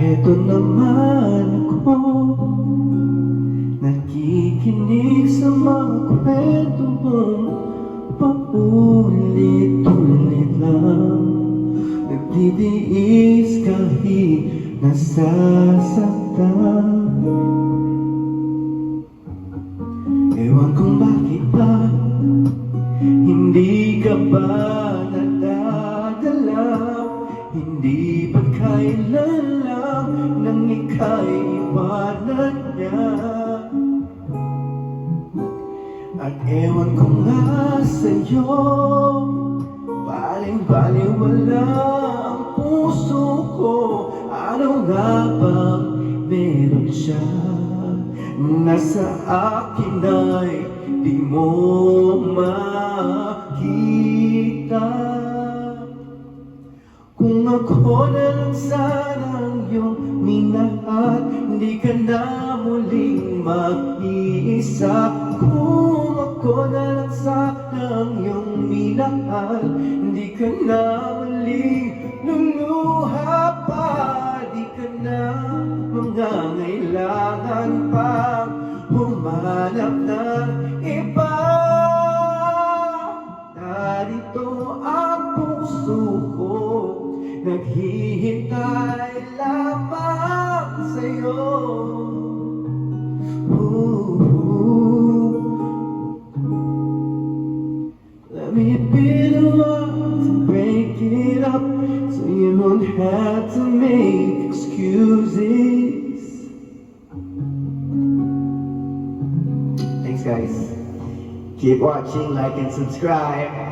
eto naman ako, nakikinig sa mga kwento mong paulit-ulit lang. Nagtitiis kahit nasasaktan. Ewan kung bakit ba hindi ka ba nadadala? Hindi ba kailan lang nang ika'y iwanan niya? At ewan ko nga sa'yo, baling-baliwala ang puso ko. Ano nga bang meron siya na sa akin ay di mo makita? Kung ako na lang sanang iyong minahal, hindi ka na muling mag-iisa. Kung ako na lang sanang iyong minahal, hindi ka na muling luluha pa. Di ka na mangangailangan pang humanap ng iba. Narito ang puso ko, naghihintay lamang sa'yo. Let me be the one to break it up, so you don't have to make excuses. Thanks guys. Keep watching, like and subscribe.